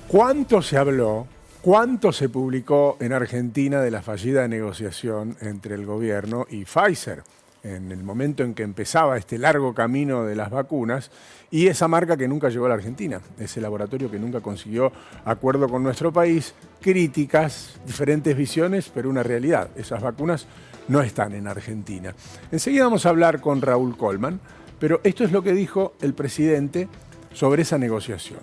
¿Cuánto se habló, cuánto se publicó en Argentina de la fallida negociación entre el gobierno y Pfizer en el momento en que empezaba este largo camino de las vacunas y esa marca que nunca llegó a la Argentina, ese laboratorio que nunca consiguió acuerdo con nuestro país? Críticas, diferentes visiones, pero una realidad: esas vacunas no están en Argentina. Enseguida vamos a hablar con Raúl Colman, pero esto es lo que dijo el presidente sobre esa negociación.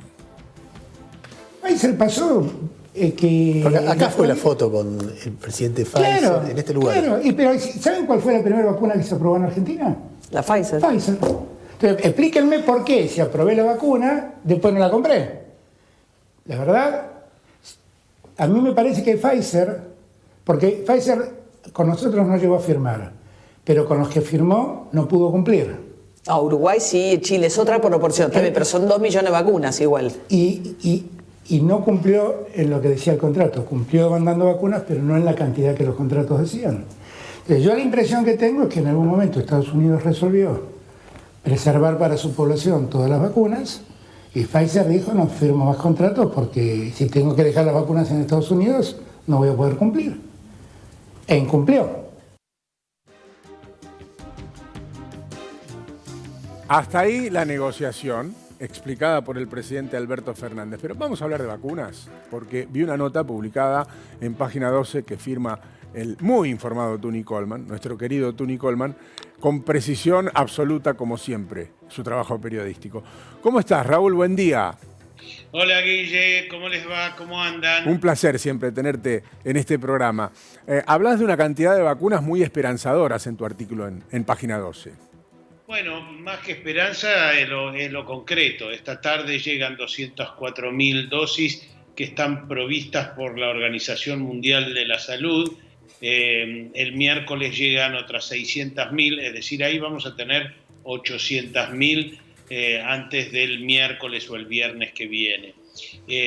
Pfizer pasó que... Porque acá fue la foto con el presidente Pfizer, Claro, en este lugar. claro. Pero ¿saben cuál fue la primera vacuna que se aprobó en Argentina? La Pfizer. Pfizer. Entonces, explíquenme por qué, si aprobé la vacuna, después no la compré. La verdad, a mí me parece que Pfizer, porque Pfizer con nosotros no llegó a firmar, pero con los que firmó no pudo cumplir. A Uruguay sí, Chile es otra proporción también, pero son 2 millones de vacunas igual. Y no cumplió en lo que decía el contrato. Cumplió mandando vacunas, pero no en la cantidad que los contratos decían. Entonces, yo la impresión que tengo es que en algún momento Estados Unidos resolvió preservar para su población todas las vacunas y Pfizer dijo: no firmo más contratos porque si tengo que dejar las vacunas en Estados Unidos no voy a poder cumplir. E incumplió. Hasta ahí la negociación explicada por el presidente Alberto Fernández. Pero vamos a hablar de vacunas, porque vi una nota publicada en Página 12 que firma el muy informado Tony Colman, nuestro querido Tony Colman, con precisión absoluta como siempre, su trabajo periodístico. ¿Cómo estás, Raúl? Buen día. Hola, Guille, ¿cómo les va? ¿Cómo andan? Un placer siempre tenerte en este programa. Hablas de una cantidad de vacunas muy esperanzadoras en tu artículo en Página 12. Bueno, más que esperanza es lo concreto. Esta tarde llegan 204.000 dosis que están provistas por la Organización Mundial de la Salud. El miércoles llegan otras 600.000, es decir, ahí vamos a tener 800.000 antes del miércoles o el viernes que viene.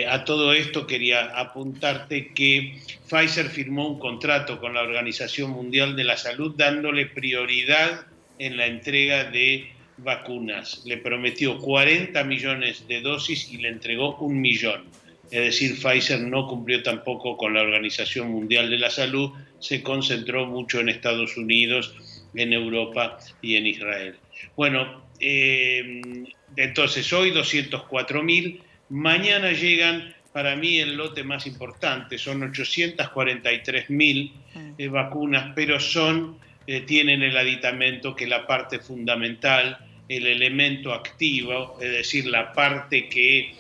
A todo esto quería apuntarte que Pfizer firmó un contrato con la Organización Mundial de la Salud dándole prioridad en la entrega de vacunas. Le prometió 40 millones de dosis y le entregó 1 millón. Es decir, Pfizer no cumplió tampoco con la Organización Mundial de la Salud, se concentró mucho en Estados Unidos, en Europa y en Israel. Bueno, entonces hoy 204.000, mañana llegan, para mí el lote más importante, son 843.000 vacunas, pero tienen el aditamento que la parte fundamental, el elemento activo, es decir, la parte que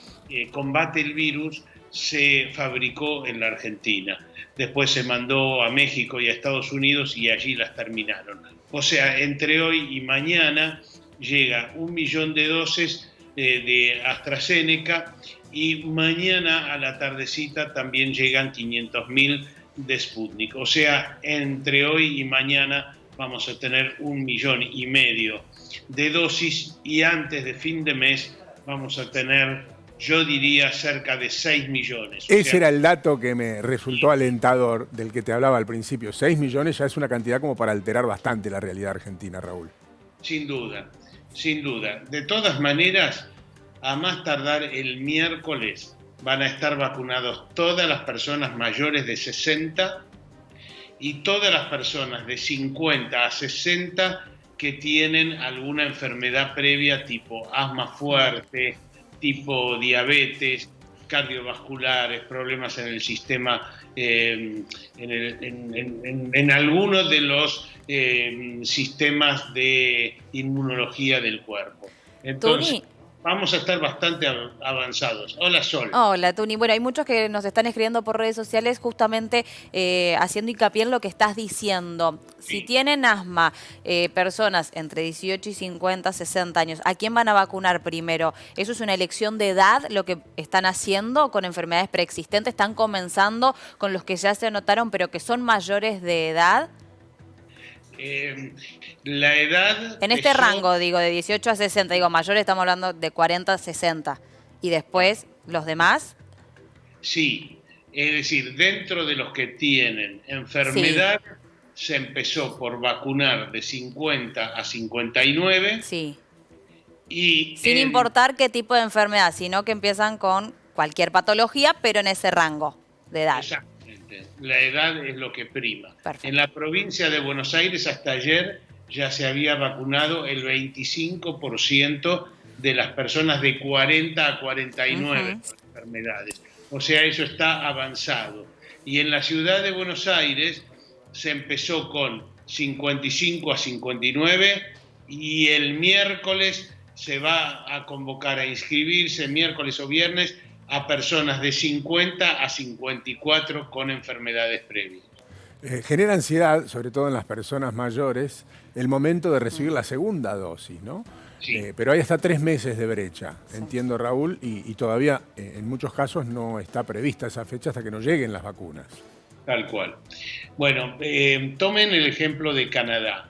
combate el virus, se fabricó en la Argentina. Después se mandó a México y a Estados Unidos y allí las terminaron. O sea, entre hoy y mañana llega 1 millón de dosis de AstraZeneca y mañana a la tardecita también llegan 500.000 de Sputnik. O sea, entre hoy y mañana vamos a tener 1,5 millones de dosis y antes de fin de mes vamos a tener, yo diría, cerca de 6 millones. Ese era el dato que me resultó alentador, del que te hablaba al principio. 6 millones ya es una cantidad como para alterar bastante la realidad argentina, Raúl. Sin duda, sin duda. De todas maneras, a más tardar el miércoles van a estar vacunados todas las personas mayores de 60 y todas las personas de 50 a 60 que tienen alguna enfermedad previa tipo asma fuerte, tipo diabetes, cardiovasculares, problemas en el sistema, en algunos de los sistemas de inmunología del cuerpo. Entonces, Tony, vamos a estar bastante avanzados. Hola, Sol. hola, Tuni. Bueno, hay muchos que nos están escribiendo por redes sociales justamente haciendo hincapié en lo que estás diciendo. Sí. Si tienen asma, personas entre 18 y 50, 60 años, ¿a quién van a vacunar primero? ¿Eso es una elección de edad lo que están haciendo con enfermedades preexistentes? ¿Están comenzando con los que ya se anotaron pero que son mayores de edad? La edad... En este rango, digo, de 18 a 60, digo, mayores estamos hablando de 40 a 60. ¿Y después los demás? Sí, es decir, dentro de los que tienen enfermedad, se empezó por vacunar de 50 a 59. Sí. Y Sin importar qué tipo de enfermedad, sino que empiezan con cualquier patología, pero en ese rango de edad. Exactamente. La edad es lo que prima. Perfecto. En la provincia de Buenos Aires hasta ayer ya se había vacunado el 25% de las personas de 40 a 49 con enfermedades. O sea, eso está avanzado. Y en la ciudad de Buenos Aires se empezó con 55 a 59 y el miércoles se va a convocar a inscribirse, miércoles o viernes, a personas de 50 a 54 con enfermedades previas. Genera ansiedad, sobre todo en las personas mayores, el momento de recibir la segunda dosis, ¿no? Sí. Pero hay hasta 3 meses de brecha, entiendo, Raúl, y todavía en muchos casos no está prevista esa fecha hasta que no lleguen las vacunas. Tal cual. Bueno, tomen el ejemplo de Canadá.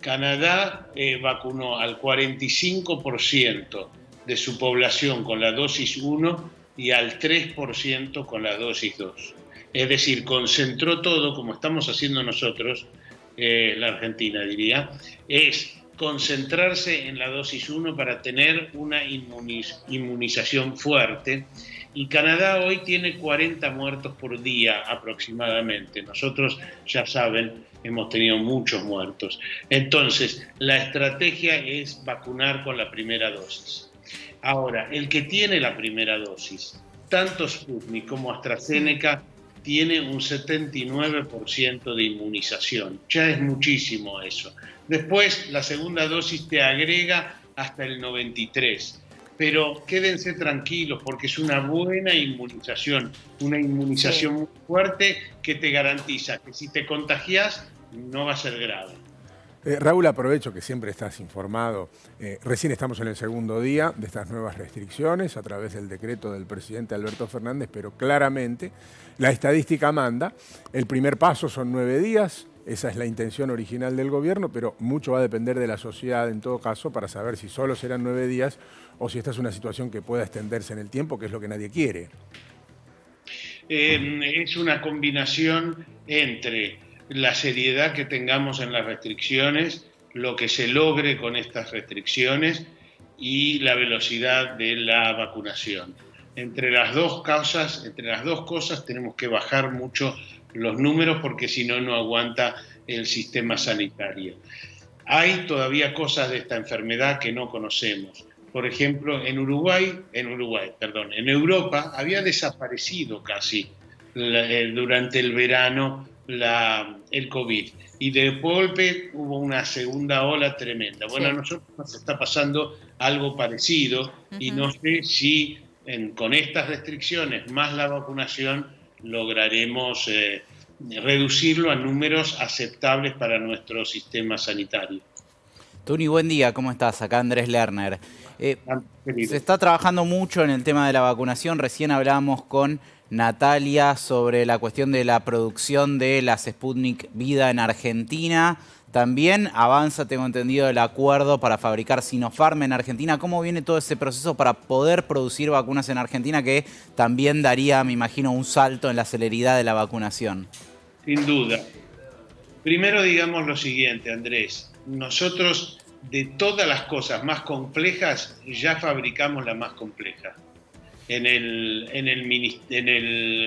Canadá vacunó al 45% de su población con la dosis 1 y al 3% con la dosis 2. Es decir, concentró todo, como estamos haciendo nosotros, la Argentina diría, es concentrarse en la dosis 1 para tener una inmunización fuerte. Y Canadá hoy tiene 40 muertos por día aproximadamente. Nosotros, ya saben, hemos tenido muchos muertos. Entonces, la estrategia es vacunar con la primera dosis. Ahora, el que tiene la primera dosis, tanto Sputnik como AstraZeneca, tiene un 79% de inmunización. Ya es muchísimo eso. Después, la segunda dosis te agrega hasta el 93%. Pero quédense tranquilos porque es una buena inmunización, una inmunización muy fuerte que te garantiza que si te contagias no va a ser grave. Raúl, aprovecho que siempre estás informado. Recién estamos en el segundo día de estas nuevas restricciones a través del decreto del presidente Alberto Fernández, pero claramente la estadística manda. El primer paso son 9 días, esa es la intención original del gobierno, pero mucho va a depender de la sociedad en todo caso para saber si solo serán 9 días o si esta es una situación que pueda extenderse en el tiempo, que es lo que nadie quiere. Es una combinación entre la seriedad que tengamos en las restricciones, lo que se logre con estas restricciones y la velocidad de la vacunación. Entre las dos cosas tenemos que bajar mucho los números porque si no, no aguanta el sistema sanitario. Hay todavía cosas de esta enfermedad que no conocemos. Por ejemplo, en Europa había desaparecido casi durante el verano el COVID y de golpe hubo una segunda ola tremenda. Bueno, a nosotros nos está pasando algo parecido y no sé si con estas restricciones más la vacunación lograremos reducirlo a números aceptables para nuestro sistema sanitario. Tuni, buen día, ¿cómo estás? Acá Andrés Lerner. Se está trabajando mucho en el tema de la vacunación. Recién hablábamos con Natalia sobre la cuestión de la producción de las Sputnik Vida en Argentina. También avanza, tengo entendido, el acuerdo para fabricar Sinopharm en Argentina. ¿Cómo viene todo ese proceso para poder producir vacunas en Argentina que también daría, me imagino, un salto en la celeridad de la vacunación? Sin duda. Primero digamos lo siguiente, Andrés. Nosotros, de todas las cosas más complejas, ya fabricamos la más compleja. En el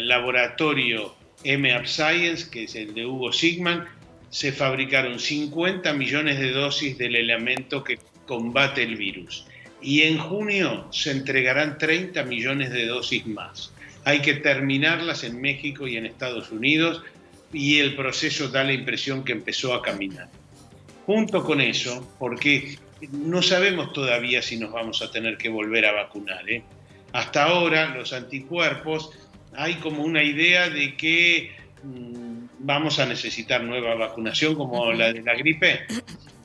laboratorio MAP Science, que es el de Hugo Sigman, se fabricaron 50 millones de dosis del elemento que combate el virus. Y en junio se entregarán 30 millones de dosis más. Hay que terminarlas en México y en Estados Unidos y el proceso da la impresión que empezó a caminar. Junto con eso, porque no sabemos todavía si nos vamos a tener que volver a vacunar, Hasta ahora los anticuerpos, hay como una idea de que vamos a necesitar nueva vacunación como la de la gripe.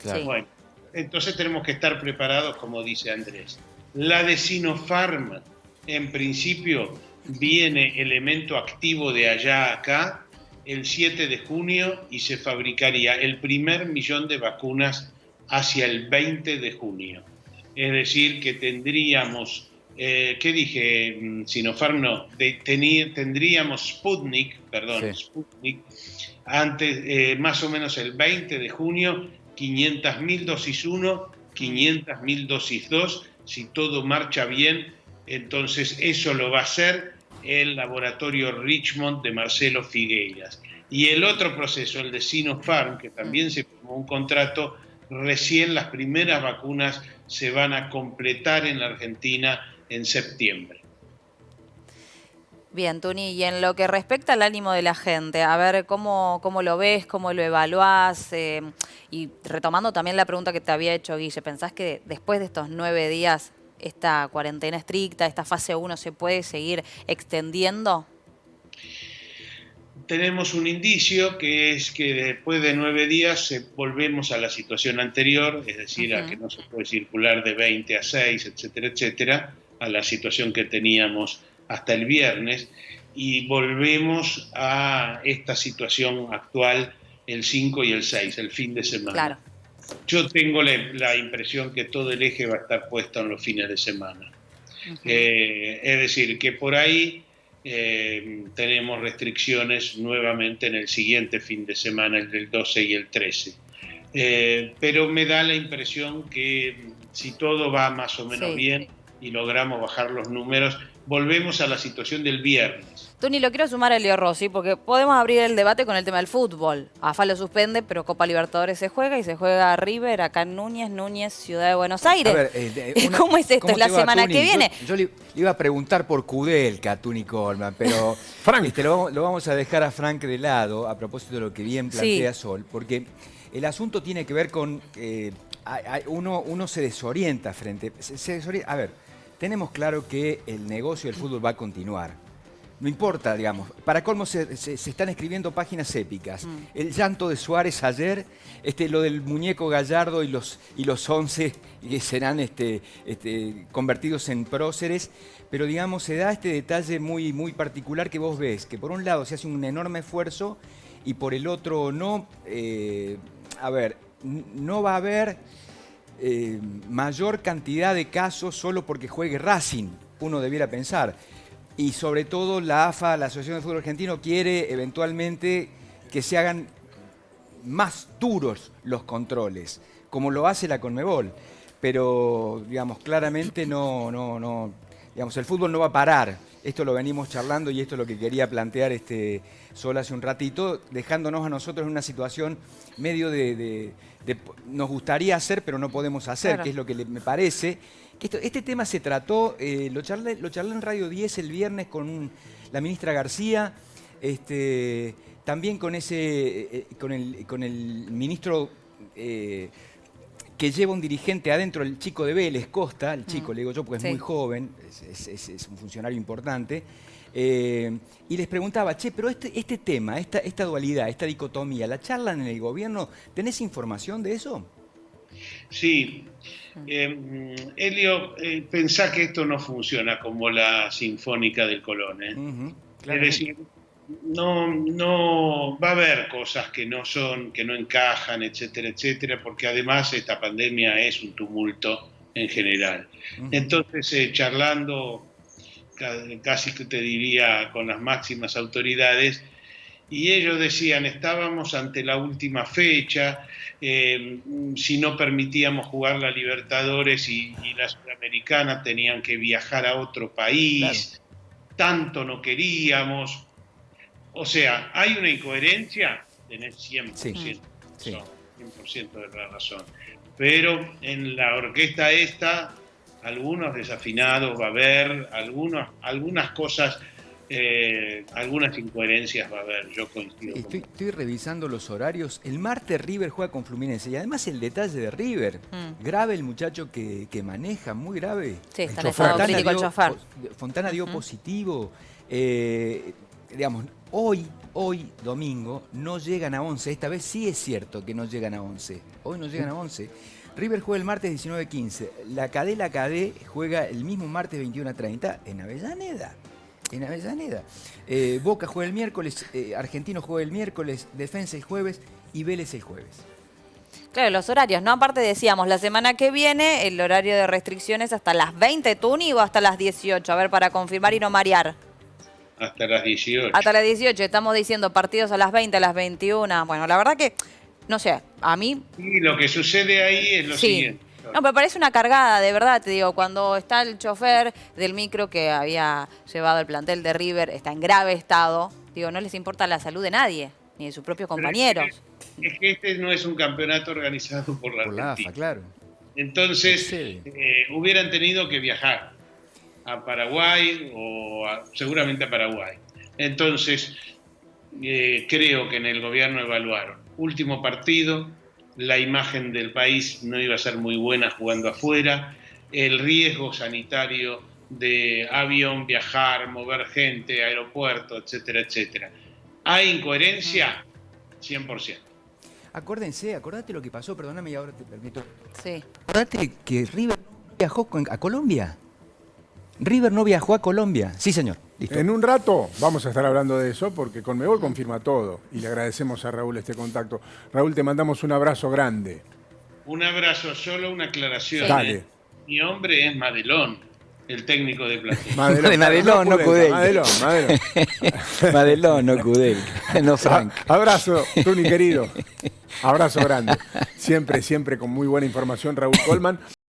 Claro. Bueno, entonces tenemos que estar preparados, como dice Andrés. La de Sinopharm, en principio, viene elemento activo de allá a acá el 7 de junio y se fabricaría el primer millón de vacunas hacia el 20 de junio. Es decir, que tendríamos, ¿qué dije? Sinopharm no, tendríamos Sputnik, antes, más o menos el 20 de junio, 500.000 dosis 1, 500.000 dosis 2, si todo marcha bien, Entonces eso lo va a hacer el laboratorio Richmond de Marcelo Figueiras. Y el otro proceso, el de Sinopharm, que también se firmó un contrato, recién las primeras vacunas se van a completar en la Argentina en septiembre. Bien, Tuni, y en lo que respecta al ánimo de la gente, a ver cómo lo ves, cómo lo evaluás, y retomando también la pregunta que te había hecho Guille, ¿pensás que después de estos 9 días esta cuarentena estricta, esta fase 1 se puede seguir extendiendo? Tenemos un indicio que es que después de 9 días volvemos a la situación anterior, es decir, a que no se puede circular de 20 a 6, etcétera, etcétera, a la situación que teníamos hasta el viernes, y volvemos a esta situación actual el 5 y el 6, el fin de semana. Claro. Yo tengo la impresión que todo el eje va a estar puesto en los fines de semana. Es decir, que por ahí tenemos restricciones nuevamente en el siguiente fin de semana, el del 12 y el 13. Pero me da la impresión que si todo va más o menos bien y logramos bajar los números, volvemos a la situación del viernes. Tuni, lo quiero sumar a Leo Rossi, porque podemos abrir el debate con el tema del fútbol. AFA lo suspende, pero Copa Libertadores se juega y se juega River acá en Núñez, Ciudad de Buenos Aires. A ver, ¿Cómo es esto? ¿cómo ¿Es la te va, semana Tuni? que viene? Yo le iba a preguntar por Kudelka, Tuni Coleman, pero Frank. lo vamos a dejar a Frank de lado, a propósito de lo que bien plantea Sol, porque el asunto tiene que ver con... uno se desorienta frente... A ver, tenemos claro que el negocio del fútbol va a continuar. No importa, digamos. Para colmo se están escribiendo páginas épicas. El llanto de Suárez ayer, lo del muñeco Gallardo y los 11 que serán convertidos en próceres. Pero, digamos, se da este detalle muy, muy particular que vos ves, que por un lado se hace un enorme esfuerzo y por el otro no. No va a haber mayor cantidad de casos solo porque juegue Racing, uno debiera pensar. Y sobre todo la AFA, la Asociación de Fútbol Argentino, quiere eventualmente que se hagan más duros los controles, como lo hace la Conmebol. Pero, digamos, claramente digamos, el fútbol no va a parar. Esto lo venimos charlando y esto es lo que quería plantear Sol hace un ratito, dejándonos a nosotros en una situación medio nos gustaría hacer, pero no podemos hacer, claro, que es lo que me parece. Este tema se trató, lo charlé en Radio 10 el viernes con la ministra García, también con el ministro que lleva un dirigente adentro, el chico de Vélez, Costa, el chico, le digo yo porque es muy joven, es un funcionario importante, y les preguntaba, pero este tema, esta dualidad, esta dicotomía, ¿la charlan en el gobierno? ¿Tenés información de eso? Sí. Elio, pensá que esto no funciona como la Sinfónica del Colón. Es decir, no va a haber cosas que no encajan, etcétera, etcétera, porque además esta pandemia es un tumulto en general. Entonces, charlando casi que te diría con las máximas autoridades, y ellos decían, estábamos ante la última fecha, si no permitíamos jugar la Libertadores y la Sudamericana tenían que viajar a otro país, tanto no queríamos. O sea, hay una incoherencia, tenés 100%, 100% de la razón. Pero en la orquesta esta, algunos desafinados va a haber, algunas cosas... algunas incoherencias va a haber, yo coincido. Estoy revisando los horarios. El martes River juega con Fluminense y además el detalle de River, grave el muchacho que maneja, muy grave. Sí, está en estado crítico el chofer. Fontana dio positivo. Digamos, hoy domingo no llegan a 11. Esta vez sí es cierto que no llegan a 11. Hoy no llegan a 11. River juega el martes 19:15. La Cadé juega el mismo martes 21:30 en Avellaneda. Boca juega el miércoles, Argentino juega el miércoles, Defensa el jueves y Vélez el jueves. Claro, los horarios, ¿no? Aparte decíamos, la semana que viene el horario de restricciones hasta las 20, Tuni, o hasta las 18. A ver, para confirmar y no marear. Hasta las 18. Hasta las 18, estamos diciendo partidos a las 20, a las 21. Bueno, la verdad que, no sé, a mí... Y lo que sucede ahí es lo siguiente. No, me parece una cargada, de verdad, te digo, cuando está el chofer del micro que había llevado el plantel de River, está en grave estado, digo, no les importa la salud de nadie, ni de sus propios compañeros. Es que este no es un campeonato organizado por la Por la Argentina. AFA, claro. Entonces, Sí. hubieran tenido que viajar a Paraguay o seguramente a Paraguay. Entonces, creo que en el gobierno evaluaron. Último partido, la imagen del país no iba a ser muy buena jugando afuera, el riesgo sanitario de avión, viajar, mover gente, aeropuerto, etcétera, etcétera. ¿Hay incoherencia? 100%. Acordate lo que pasó, perdóname y ahora te permito. Sí. Acordate que River no viajó a Colombia. River no viajó a Colombia. Sí, señor. Listo. En un rato vamos a estar hablando de eso porque Conmebol confirma todo y le agradecemos a Raúl este contacto. Raúl, te mandamos un abrazo grande. Un abrazo, solo una aclaración. Dale. Mi hombre es Madelón, el técnico de Platense. Madelón, no Cudel. Madelón. Madelón, no Cudel. No Frank. Abrazo, Tuni querido. Abrazo grande. Siempre con muy buena información, Raúl Colman.